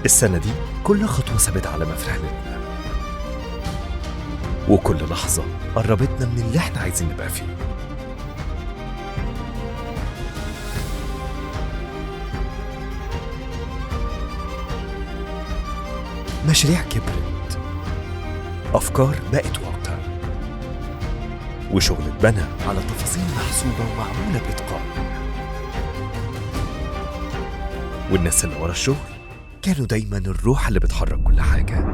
السنة دي كل خطوة ثابتة على ما في رحلتنا، وكل لحظة قربتنا من اللي احنا عايزين نبقى فيه. مشاريع كبرت، أفكار بقت واقع، وشغل اتبنى على تفاصيل محسوبة ومعمولة بإتقان. والناس اللي ورا الشغل كانوا دايما الروح اللي بتحرك كل حاجة.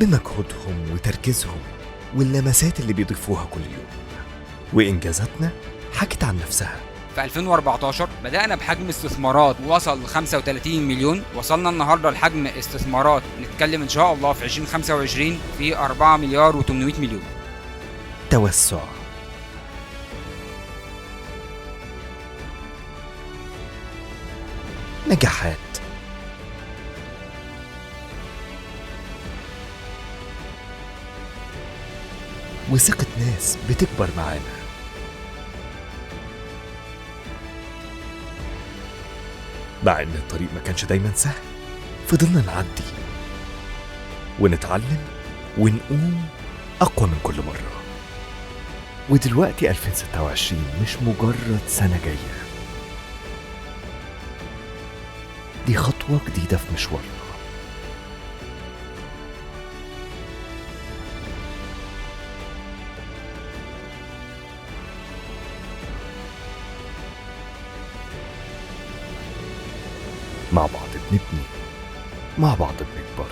بمجهودهم وتركيزهم واللمسات اللي بيضيفوها كل يوم، وإنجازاتنا حكت عن نفسها. في 2014 بدأنا بحجم استثمارات وصل 35 مليون، وصلنا النهارده لحجم استثمارات نتكلم إن شاء الله في 2025 في 4 مليار و800 مليون. توسع، نجاحات، وثقة ناس بتكبر معانا. مع إن الطريق ما كانش دايما سهل، فضلنا نعدي ونتعلم ونقوم أقوى من كل مرة. ودلوقتي 2026 مش مجرد سنة جاية، دي خطوة جديدة في مشوارنا. مع بعض بنبني، مع بعض بنكبر.